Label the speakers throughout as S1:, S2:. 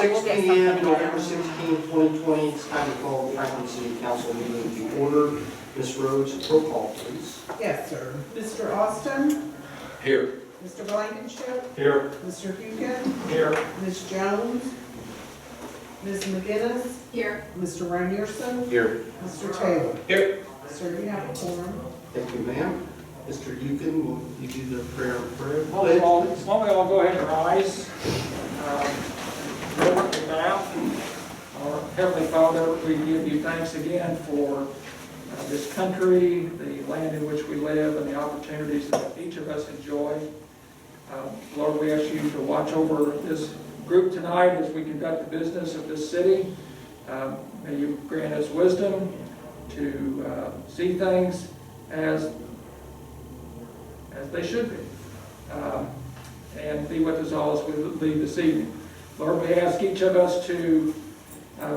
S1: we'll
S2: 6
S1: get
S2: p.m.,
S1: something
S2: November
S1: together.
S2: 16, 2020. It's time to call the Franklin City Council meeting to order. Ms. Rhodes, roll call, please.
S3: Yes, sir. Mr. Austin?
S4: Here.
S3: Mr. Blankenship?
S4: Here.
S3: Mr. Hukin?
S4: Here.
S3: Ms. Jones? Ms. McGinnis?
S1: Here.
S3: Mr. Renierson?
S4: Here.
S3: Mr. Taylor?
S4: Here.
S3: Sir, you have a quorum.
S2: Thank you, ma'am. Mr. Yukon, will you do the prayer and prayer?
S5: Why don't we all go ahead and rise? Lord, and now, our Heavenly Father, we give you thanks again for this country, the land in which we live, and the opportunities that each of us enjoy. Lord, we ask you to watch over this group tonight as we conduct the business of this city. May you grant us wisdom to see things as they should be. And be with us all as we leave this evening. Lord, we ask each of us to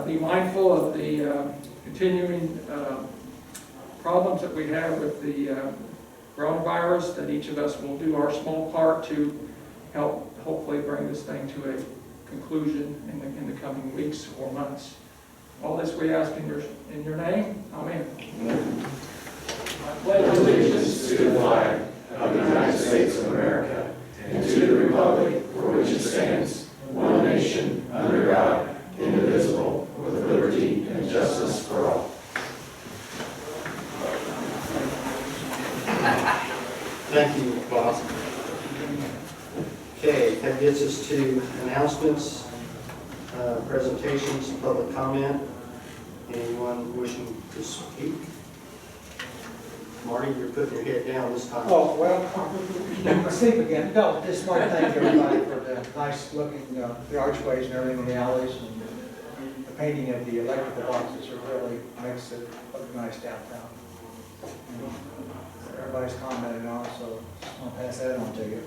S5: be mindful of the continuing problems that we have with the coronavirus, that each of us will do our small part to help hopefully bring this thing to a conclusion in the coming weeks or months. All this we ask in your name. Amen. I pledge allegiance
S4: To the flag of the United States of America and to the republic for which it stands, one nation, under God, indivisible, with liberty and justice for all.
S2: Thank you, Bob. Okay, that gets us to announcements, presentations, public comment. Anyone wishing to speak? Marty, you're putting your head down this time.
S6: Oh, well, asleep again. No, just want to thank everybody for the nice looking, the archways and everything in the alleys, and the painting of the electrical boxes really makes it look nice downtown. Everybody's commented on, so I'll pass that on to you.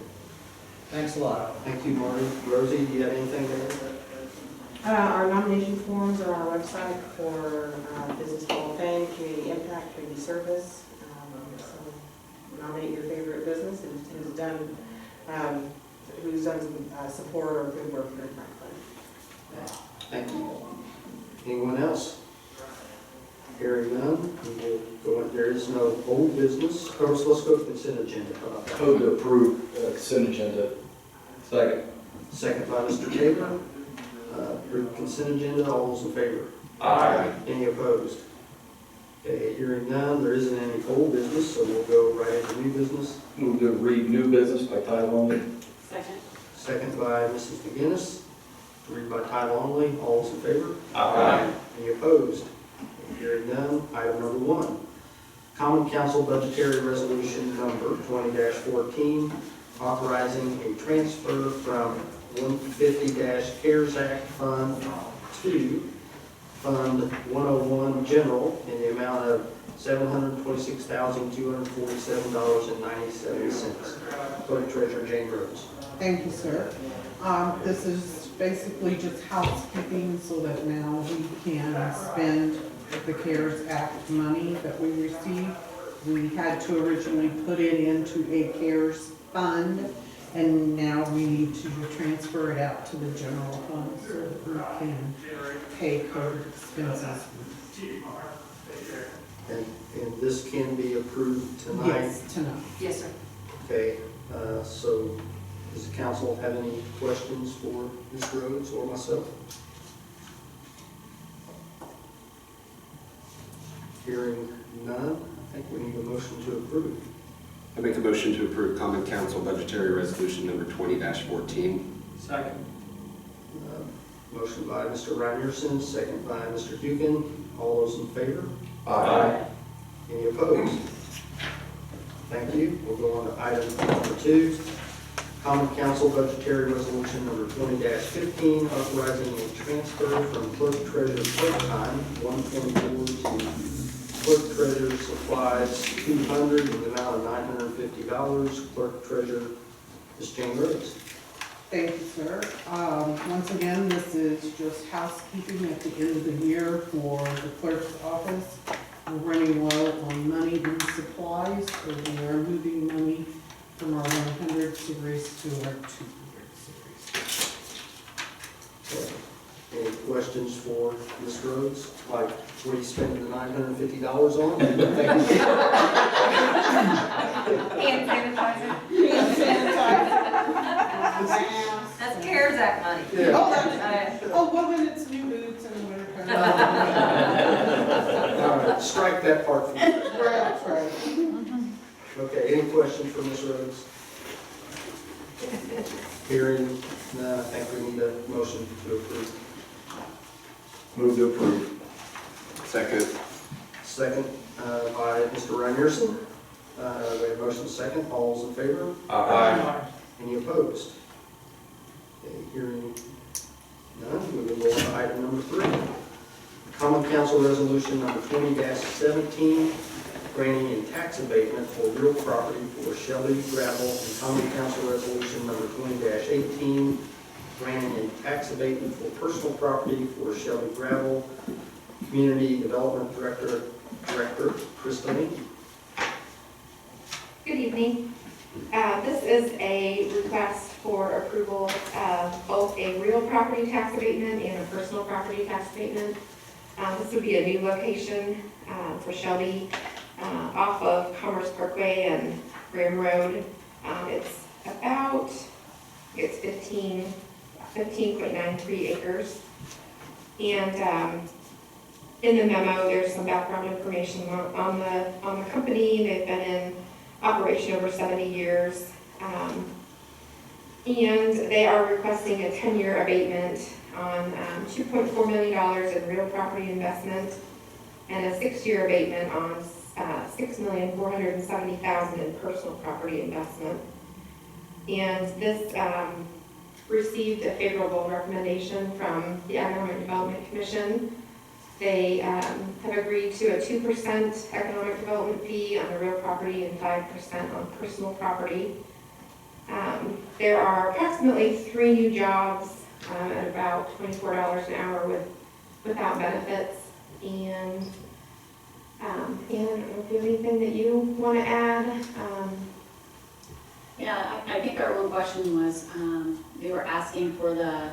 S6: Thanks a lot.
S2: Thank you, Marty. Rosie, do you have anything to add?
S7: Our nomination forms are on our website for Business Hall of Fame, Community Impact, Community Service. So nominate your favorite business and who's done some support or good work here in Franklin.
S2: Thank you. Anyone else? Hearing none, we will go in. There is no old business. So let's go to consent agenda. How about that?
S4: Move to approve consent agenda. Second.
S2: Second by Mr. Taylor. Approved consent agenda. All those in favor?
S4: Aye.
S2: Any opposed? Okay, hearing none, there isn't any old business, so we'll go right into new business.
S4: Move to read new business by title only.
S1: Second.
S2: Second by Mrs. McGinnis. To read by title only. All those in favor?
S4: Aye.
S2: Any opposed? Hearing none, item number 1. Common Council Budgetary Resolution number 20-14, authorizing a transfer from 150-CARES Act Fund to Fund 101 General in the amount of $726,247.97. Clerk Treasurer Jane Rhodes.
S3: Thank you, sir. This is basically just housekeeping so that now we can spend the CARES Act money that we received. We had to originally put it into a CARES fund, and now we need to transfer it out to the general fund so that we can pay COVID expenses.
S2: And this can be approved tonight?
S3: Yes, tonight.
S1: Yes, sir.
S2: Okay, so does the council have any questions for Ms. Rhodes or myself? Hearing none, I think we need a motion to approve.
S8: I make a motion to approve Common Council Budgetary Resolution number 20-14.
S5: Second.
S2: Motion by Mr. Reinerson, second by Mr. Hukin. All those in favor?
S4: Aye.
S2: Any opposed? Thank you. We'll go on to item number 2. Common Council Budgetary Resolution number 20-15, authorizing a transfer from clerk treasurer part-time 124 to clerk treasurer supplies 200 in the amount of $950. Clerk treasurer, Ms. Jane Rhodes.
S3: Thank you, sir. Once again, this is just housekeeping at the end of the year for the clerk's office. We're running low on money and supplies, so we are moving money from our 100 series to our 200 series.
S2: questions for Ms. Rhodes? Like, what are you spending the $950 on?
S1: Hand sanitizer.
S3: Hand sanitizer.
S1: That's CARES Act money.
S2: Yeah.
S3: Oh, that's, oh, well, then it's new boots in the winter time.
S2: All right, strike that part from you.
S3: Right, right.
S2: Okay, any questions for Ms. Rhodes? Hearing none, I think we need a motion to approve.
S8: Move to approve. Second.
S2: Second by Mr. Reinerson. We have motion second. All those in favor? Any opposed? Okay, hearing none, we will go on to item number 3. Common Council Resolution number 20-17, granting a tax abatement for real property for Shelby Gravel, and Common Council Resolution number 20-18, granting a tax abatement for personal property for Shelby Gravel. Community Development Director Krista.
S9: Good evening. This is a request for approval of both a real property tax abatement and a personal property tax abatement. This would be a new location for Shelby off of Commerce Parkway and Graham Road. It's 15.93 acres. And in the memo, there's some background information on the company. They've been in operation over 70 years. And they are requesting a 10-year abatement on $2.4 million in real property investment and a 6-year abatement on $6,470,000 in personal property investment. And this received a favorable recommendation from the Economic Development Commission. They have agreed to a 2% economic development fee on the real property and 5% on personal property. There are approximately 3 new jobs at about $24 an hour without benefits. And I don't know if you have anything that you want to add.
S1: Yeah, I think our one question was, they were asking for the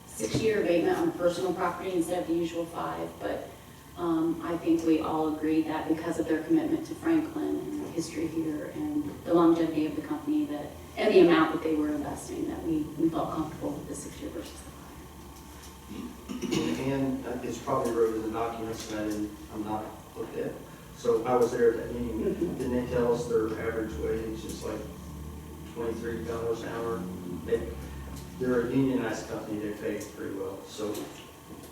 S1: 6-year abatement on personal property instead of the usual 5, but I think we all agree that because of their commitment to Franklin and the history here and the longevity of the company and the amount that they were investing, that we felt comfortable with the 6-year versus the 5.
S2: And it's probably wrote in the documents and I'm not looked at. So I was there at that meeting. Didn't they tell us their average wage is like $23 an hour? They're a unionized company, they pay pretty well, so.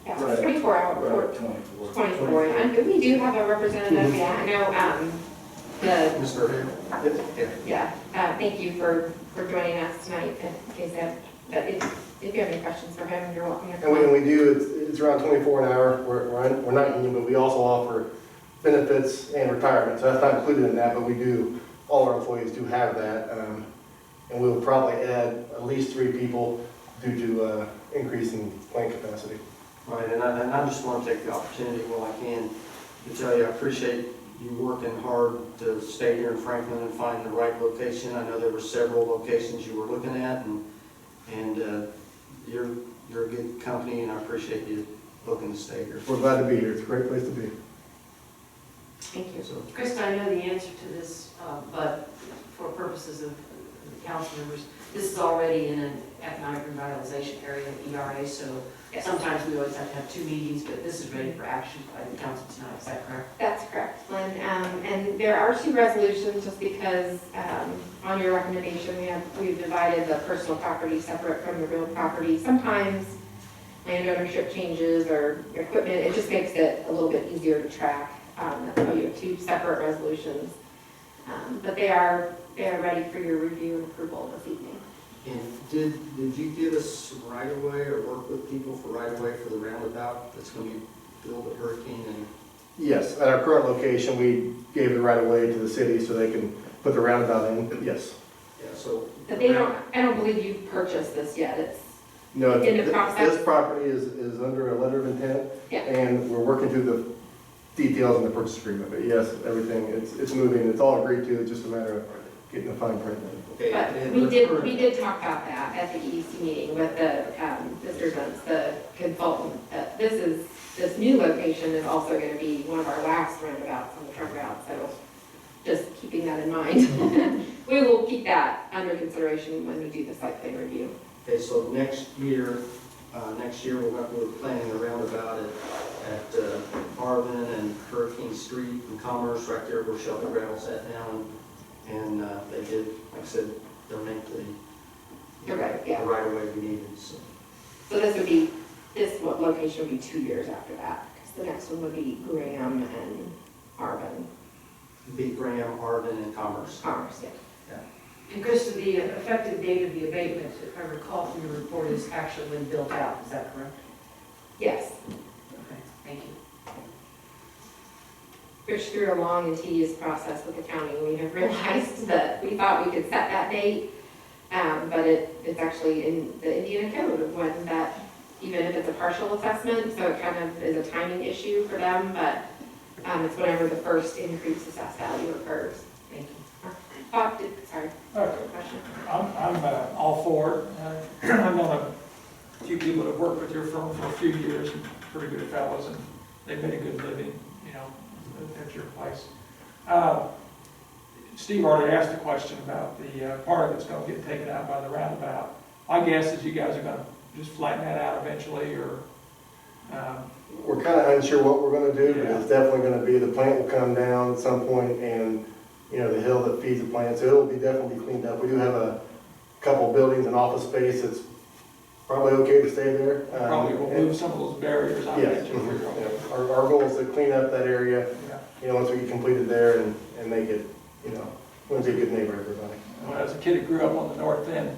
S9: Yeah, it's 24 hours. 24. And we do have a representative, yeah, I know,
S2: Mr. Hale? Yeah.
S9: thank you for joining us tonight in case if you have any questions for him, you're welcome to come.
S10: And we do, it's around 24 an hour. We're not union, but we also offer benefits and retirement. So that's not included in that, but we do, all our employees do have that. And we'll probably add at least 3 people due to increasing plant capacity.
S2: Right, and I just want to take the opportunity while I can to tell you I appreciate you working hard to stay here in Franklin and find the right location. I know there were several locations you were looking at, and you're a good company, and I appreciate you looking to stay here.
S10: We're glad to be here. It's a great place to be.
S9: Thank you.
S2: So,
S11: Krista, I know the answer to this, but for purposes of the council members, this is already in an economic revitalization area, ERA, so
S9: Yes.
S11: sometimes we always have to have 2 meetings, but this is ready for action by the council tonight, is that correct?
S9: That's correct, Lynn. And there are 2 resolutions just because on your recommendation, we've divided the personal property separate from the real property. Sometimes land ownership changes or equipment, it just makes it a little bit easier to track. That's why you have 2 separate resolutions. But they are ready for your review and approval this evening.
S2: and did you give us right of way or work with people for right of way for the roundabout that's going to be built at Hurricane? And
S10: Yes, at our current location, we gave the right of way to the city so they can put the roundabout in. Yes.
S9: But I don't believe you've purchased this yet. It's
S10: No,
S9: in the process.
S10: this property is under a letter of intent.
S9: Yeah.
S10: And we're working through the details in the purchase agreement. But yes, everything, it's moving. It's all agreed to. It's just a matter of getting the fine print done.
S2: Okay,
S9: But
S2: and
S9: we
S2: recurring-
S9: did talk about that at the EDC meeting with the, Mr. Zuntz, the consultant. This new location is also gonna be one of our last roundabouts on the truck route, so just keeping that in mind. We will keep that under consideration when we do the site plan review.
S2: Okay, so next year we're planning a roundabout at Marvin and Hurricane Street and Commerce, right there where Shelby Gravel sat down. And they did, like I said, donate the
S9: Okay, yeah.
S2: right of way we needed, so.
S9: So this location would be 2 years after that, because the next one would be Graham and Arvin.
S2: Be Graham, Arvin, and Commerce.
S9: Commerce, yeah.
S11: And Krista, the effective date of the abatement, if I recall from your report, is actually when built out, is that correct?
S9: Yes,
S11: Okay, thank you.
S9: which through a long and tedious process with the county, we have realized that we thought we could set that date, but it's actually in the Indiana code of when that, even if it's a partial assessment, so it kind of is a timing issue for them, but it's whenever the first increased assessed value occurs.
S11: Thank you.
S9: Bob, sorry,
S5: Okay.
S9: question?
S5: I'm all for it. I've known a few people that have worked with your firm for a few years, and pretty good fellows, and they've made a good living, you know, at your place. Steve already asked a question about the part of it's going to get taken out by the roundabout. My guess is you guys are going to just flatten that out eventually, or,
S10: We're kind of unsure what we're gonna do, but
S5: Yeah.
S10: it's definitely gonna be, the plant will come down at some point, and, you know, the hill that feeds the plant, so it'll be definitely cleaned up. We do have a couple buildings and office space that's probably okay to stay there.
S5: probably will move some of those barriers, I
S10: Yeah,
S5: bet you.
S10: yeah. Our goal is to clean up that area,
S5: Yeah.
S10: you know, once we get completed there and make it, you know, once we be a good neighbor, to everybody.
S5: Well, as a kid that grew up on the north end,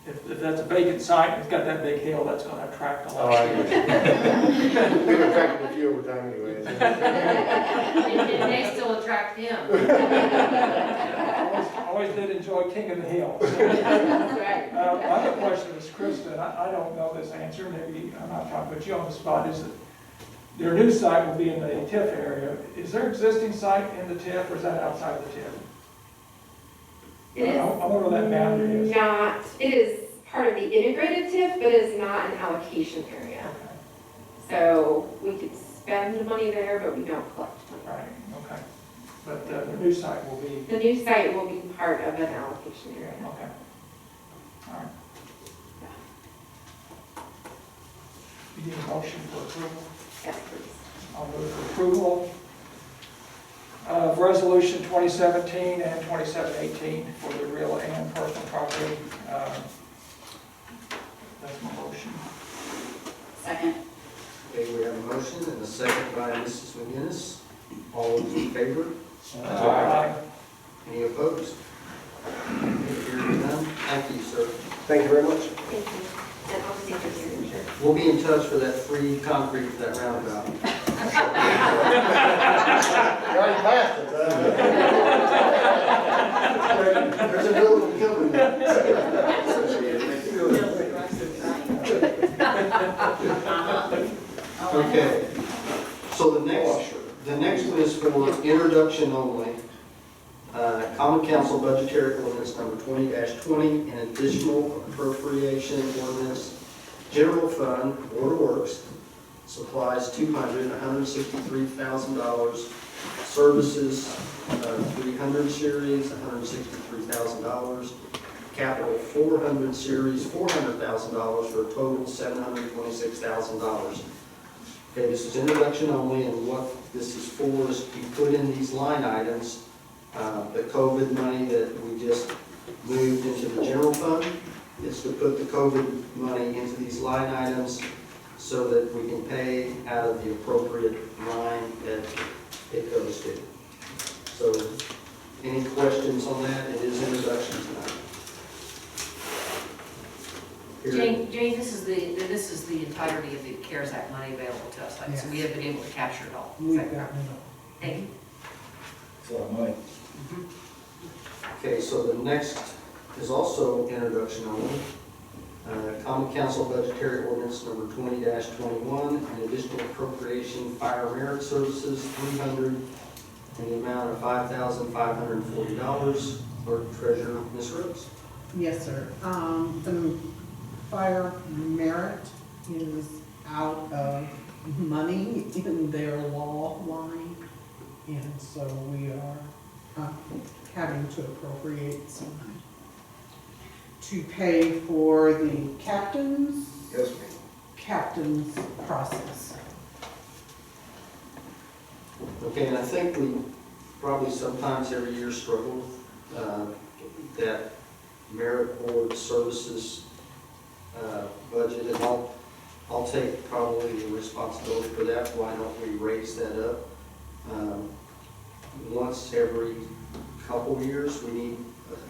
S5: if that's a vacant site, and it's got that big hill, that's going to attract a
S10: Oh,
S5: lot
S10: I
S5: of
S10: get you. We've attracted a few over time anyways.
S11: And they still attract him.
S5: Always did enjoy King of the Hill.
S9: That's right.
S5: My other question is, Krista, and I don't know this answer, maybe I'm not trying to put you on the spot, is that their new site will be in the TIF area. Is their existing site in the TIF, or is that outside the TIF?
S9: It is
S5: I wonder where that boundary is.
S9: not, it is part of the integrated TIF, but it's not an allocation area. So we could spend the money there, but we don't collect money.
S5: Right, okay. But the new site will be,
S9: The new site will be part of an allocation area.
S5: okay. All right. You need a motion for approval?
S9: Yes, please.
S5: I'll move for approval of Resolution 2017 and 2718 for the real and personal property. That's my motion.
S1: Second.
S2: Okay, we have a motion and a second by Mrs. McGinnis. All those in favor?
S5: Aye.
S2: Any opposed? Hearing none, thank you, sir.
S10: Thank you very much.
S9: Thank you. And I'll see if there's your signature.
S2: We'll be in touch for that free concrete for that roundabout.
S10: You already passed it. There's a building coming.
S2: Okay, so the next one is for introduction only. Common Council Budgetary Ordinance number 20-20, an additional appropriation ordinance, General Fund, Board of Works, supplies $163,000, services, 300 series, $163,000, capital 400 series, $400,000, for a total $726,000. Okay, this is introduction only, and what this is for is to put in these line items, the COVID money that we just moved into the general fund, is to put the COVID money into these line items so that we can pay out of the appropriate line that it goes to. So, any questions on that? It is introduction tonight. Here.
S11: Jane, this is the entirety of the CARES Act money available to us, right? So we have been able to capture it all.
S3: We've gotten it all.
S11: Thank you.
S4: It's a lot of money.
S2: Okay, so the next is also introduction only. Common Council Budgetary Ordinance number 20-21, an additional appropriation, fire merit services, $300, in the amount of $5,540. Clerk Treasurer, Ms. Rhodes.
S3: Yes, sir. The fire merit is out of money in their law line, and so we are having to appropriate some money to pay for the captain's
S10: Yes, ma'am.
S3: process.
S2: Okay, and I think we probably sometimes every year struggle with that merit board services budget, and I'll take probably the responsibility for that. Why don't we raise that up? Once every couple years, we need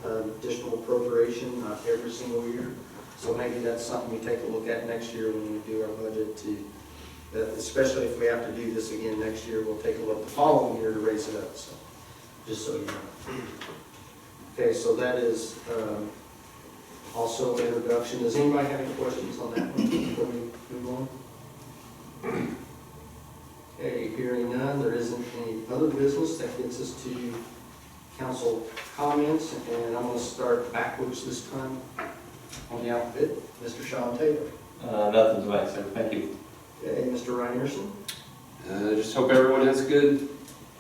S2: additional appropriation, not every single year. So maybe that's something we take a look at next year when we do our budget especially if we have to do this again next year, we'll take a look the following year to raise it up, so, just so you know. Okay, so that is also an introduction. Does anybody have any questions on that one before we move on? Okay, hearing none, there isn't any other business. That gets us to council comments, and I'm going to start backwards this time on the alphabet. Mr. Sean Taylor.
S12: Nothing tonight, sir. Thank you.
S2: Okay, Mr. Reinerson.
S8: Just hope everyone has a good,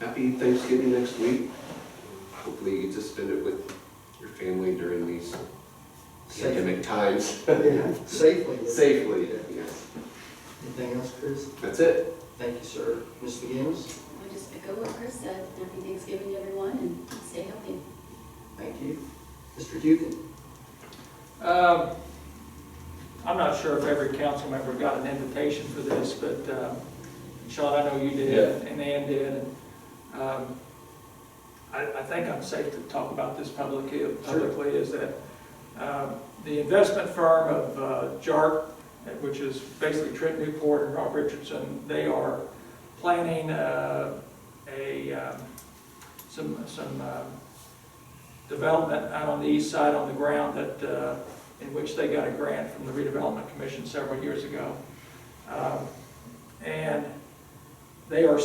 S8: happy Thanksgiving next week. Hopefully you get to spend it with your family during these pandemic times.
S2: Yeah, safely.
S8: Safely, yes.
S2: Anything else, Chris?
S8: That's it.
S2: Thank you, sir. Ms. McGinnis?
S1: I just echo what Chris said. Happy Thanksgiving to everyone and stay healthy.
S2: Thank you. Mr. Dugan?
S5: I'm not sure if every council member got an invitation for this, but Sean, I know you did, and Ann did. And I think I'm safe to talk about this publicly, is that the investment firm of JARC, which is basically Trent Newport and Rob Richardson, they are planning some development out on the east side on the ground that in which they got a grant from the Redevelopment Commission several years ago. And they were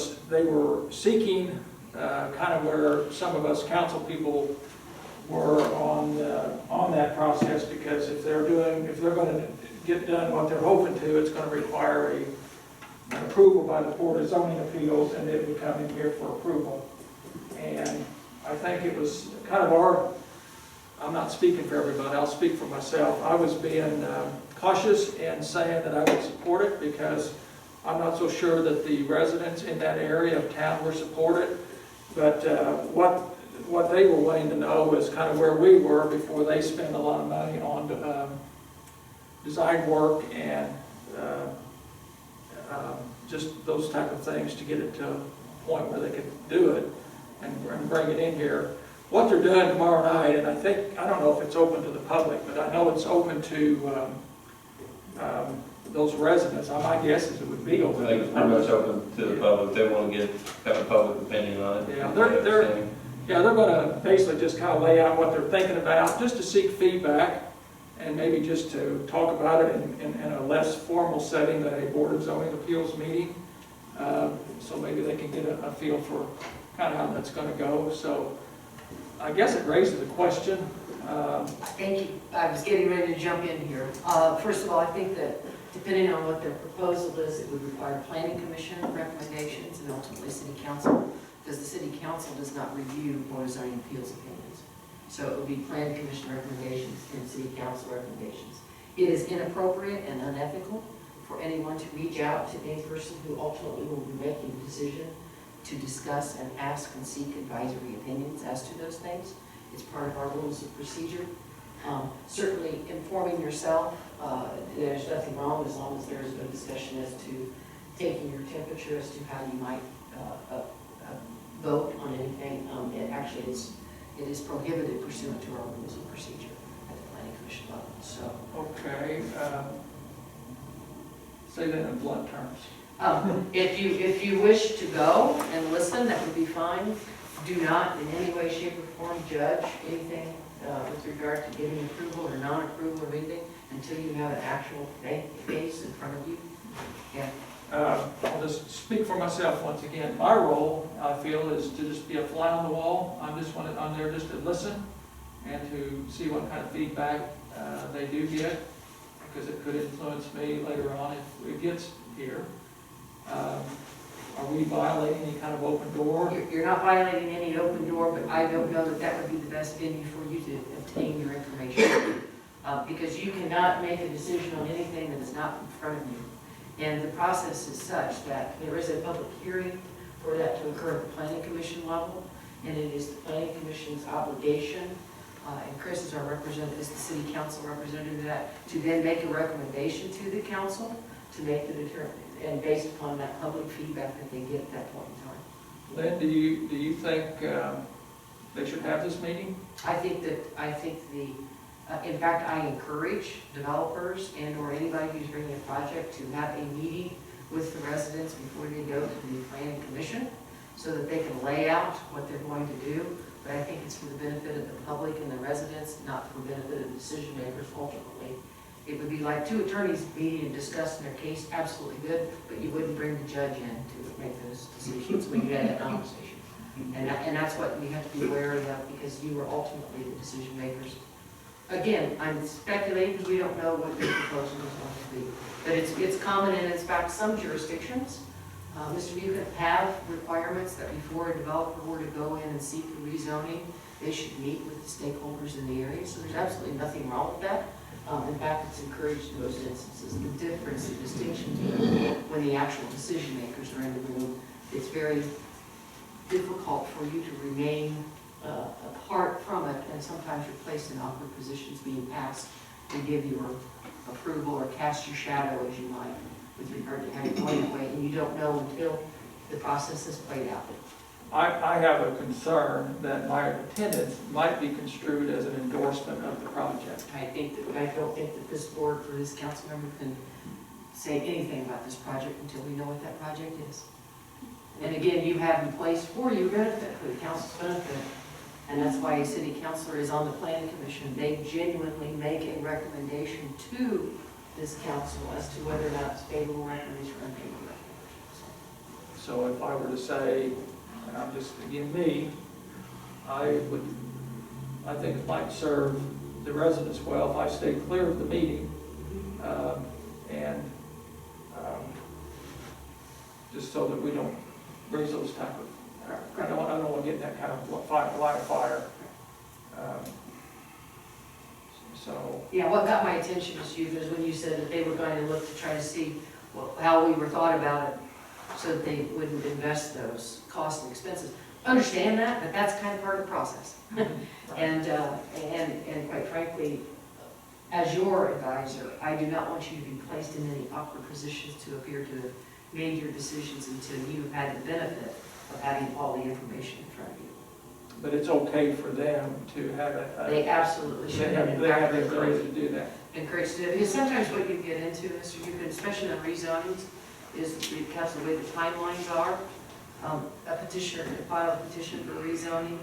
S5: seeking kind of where some of us council people were on that process, because if they're going to get done what they're hoping to, it's going to require an approval by the Board of Zoning Appeals, and it would come in here for approval. And I think it was kind of I'm not speaking for everybody, I'll speak for myself. I was being cautious in saying that I would support it, because I'm not so sure that the residents in that area of town were supported. But what they were wanting to know is kind of where we were before they spent a lot of money on design work and just those type of things to get it to a point where they could do it and bring it in here. What they're doing tomorrow night, and I don't know if it's open to the public, but I know it's open to those residents. My guess is it would be open.
S12: I think it's pretty much open to the public. They want to have a public opinion on it.
S5: Yeah, they're going to basically just kind of lay out what they're thinking about, just to seek feedback, and maybe just to talk about it in a less formal setting than a Board of Zoning Appeals meeting. So maybe they can get a feel for kind of how that's going to go. So I guess it raises a question.
S11: Thank you. I was getting ready to jump in here. First of all, I think that depending on what their proposal is, it would require planning commission recommendations and ultimately city council, because the city council does not review Board of Zoning Appeals opinions. So it would be planning commission recommendations and city council recommendations. It is inappropriate and unethical for anyone to reach out to any person who ultimately will be making a decision to discuss and ask and seek advisory opinions as to those things. It's part of our rules of procedure. Certainly informing yourself, there's nothing wrong as long as there's no discussion as to taking your temperature as to how you might vote on anything. It is prohibited pursuant to our rules of procedure at the planning commission level. So,
S5: Okay. Say that in blunt terms.
S11: if you wish to go and listen, that would be fine. Do not in any way, shape, or form judge anything with regard to giving approval or non-approval of anything until you have an actual case in front of you. Yeah.
S5: I'll just speak for myself once again. My role, I feel, is to just be a fly on the wall. I'm there just to listen and to see what kind of feedback they do get, because it could influence me later on if it gets here. Are we violating any kind of open door?
S11: You're not violating any open door, but I don't know that that would be the best venue for you to obtain your information. Because you cannot make a decision on anything that is not in front of you. And the process is such that there is a public hearing for that to occur at the planning commission level, and it is the planning commission's obligation, and Chris is our representative, is the city council representative of that, to then make a recommendation to the council to make the determination, and based upon that public feedback that they get at that point in time.
S5: Lynn, do you think they should have this meeting?
S11: I think in fact, I encourage developers and/or anybody who's bringing a project to have a meeting with the residents before they go to the planning commission, so that they can lay out what they're going to do. But I think it's for the benefit of the public and the residents, not for the benefit of the decision makers ultimately. It would be like two attorneys meeting and discussing their case, absolutely good, but you wouldn't bring the judge in to make those decisions when you had that conversation. And that's what we have to be wary of, because you are ultimately the decision makers. Again, I'm speculating because we don't know what the proposal is going to be. But it's common, and in fact, some jurisdictions, Mr. Buchan, have requirements that before a developer were to go in and seek a rezoning, they should meet with the stakeholders in the area. So there's absolutely nothing wrong with that. In fact, it's encouraged in those instances. The difference, the distinction when the actual decision makers are in the room, it's very difficult for you to remain apart from it, and sometimes you're placed in awkward positions being asked to give your approval or cast your shadow, as you might, with regard to how you're going that way, and you don't know until the process is played out.
S5: I have a concern that my attendance might be construed as an endorsement of the project.
S11: I don't think that this board or this council member can say anything about this project until we know what that project is. And again, you have in place for your benefit, for the council's benefit, and that's why a city councilor is on the planning commission. They genuinely make a recommendation to this council as to whether or not it's favorable recommendation or unfavorable recommendation.
S5: So if I were to say, and I'm just, again, me, I think it might serve the residents well if I stay clear of the meeting, and just so that we don't raise those type of, I don't want to get in that kind of line of fire. So.
S11: Yeah, what got my attention, Mr. Youth, is when you said that they were going to look to try to see how we were thought about it, so that they wouldn't invest those costs and expenses. Understand that, but that's kind of part of the process. And quite frankly, as your advisor, I do not want you to be placed in any awkward positions to appear to have made your decisions until you have had the benefit of having all the information in front of you.
S5: But it's okay for them to have a.
S11: They absolutely should.
S5: They have the ability to do that.
S11: Encouraged to do it, because sometimes what you get into, Mr. Euclid, especially on rezonings, is because of the way the timelines are. A petitioner can file a petition for rezoning.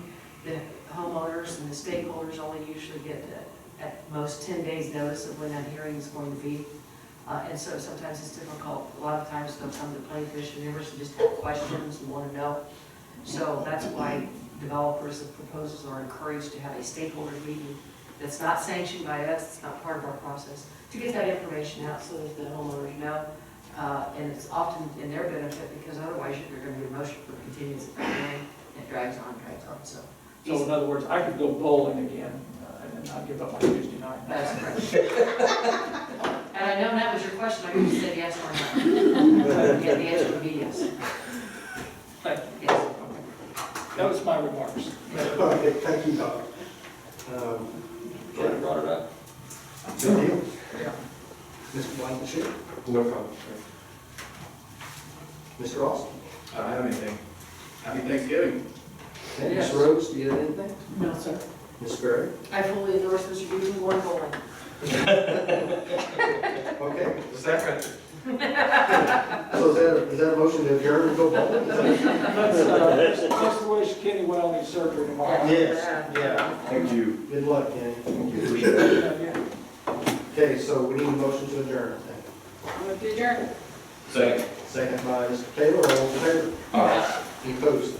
S11: The homeowners and the stakeholders only usually get at most 10 days notice of when that hearing is going to be. And so sometimes it's difficult. A lot of times they'll come to planning commission members and just have questions and want to know. So that's why developers of proposals are encouraged to have a stakeholder meeting that's not sanctioned by us, it's not part of our process, to get that information out so that the homeowners know. And it's often in their benefit, because otherwise you're going to get a motion for continuance at that point, and it drags on. So
S5: in other words, I could go bowling again and not give up my Tuesday night.
S11: that's correct. And I know that was your question, I could have said yes or no. Yeah, the answer would be yes.
S5: Thank you.
S11: Yes.
S5: That was my remarks.
S2: Okay, thank you, Todd.
S5: Glad you brought it up.
S2: Good deal.
S5: Yeah.
S2: Mr. Blankenship,
S12: No problem.
S2: Mr. Ross,
S12: I don't have anything. Happy Thanksgiving.
S2: and
S5: Yes.
S2: Ms. Rhodes, do you have anything?
S3: No, sir.
S2: Ms. Berry?
S11: I fully endorse Mr. Buchan going bowling.
S2: Okay,
S12: Second.
S2: so is that a motion to adjourn and go bowling?
S5: Let's wish Kenny well in his surgery tomorrow.
S2: Yes, yeah.
S12: Thank you.
S2: Good luck, Kenny.
S12: Thank you. Appreciate it.
S2: Okay, so we need a motion to adjourn, I think.
S1: I'm going to adjourn.
S12: Second.
S2: Second by Mr. Taylor, all in favor?
S12: Aye.
S2: Any opposed?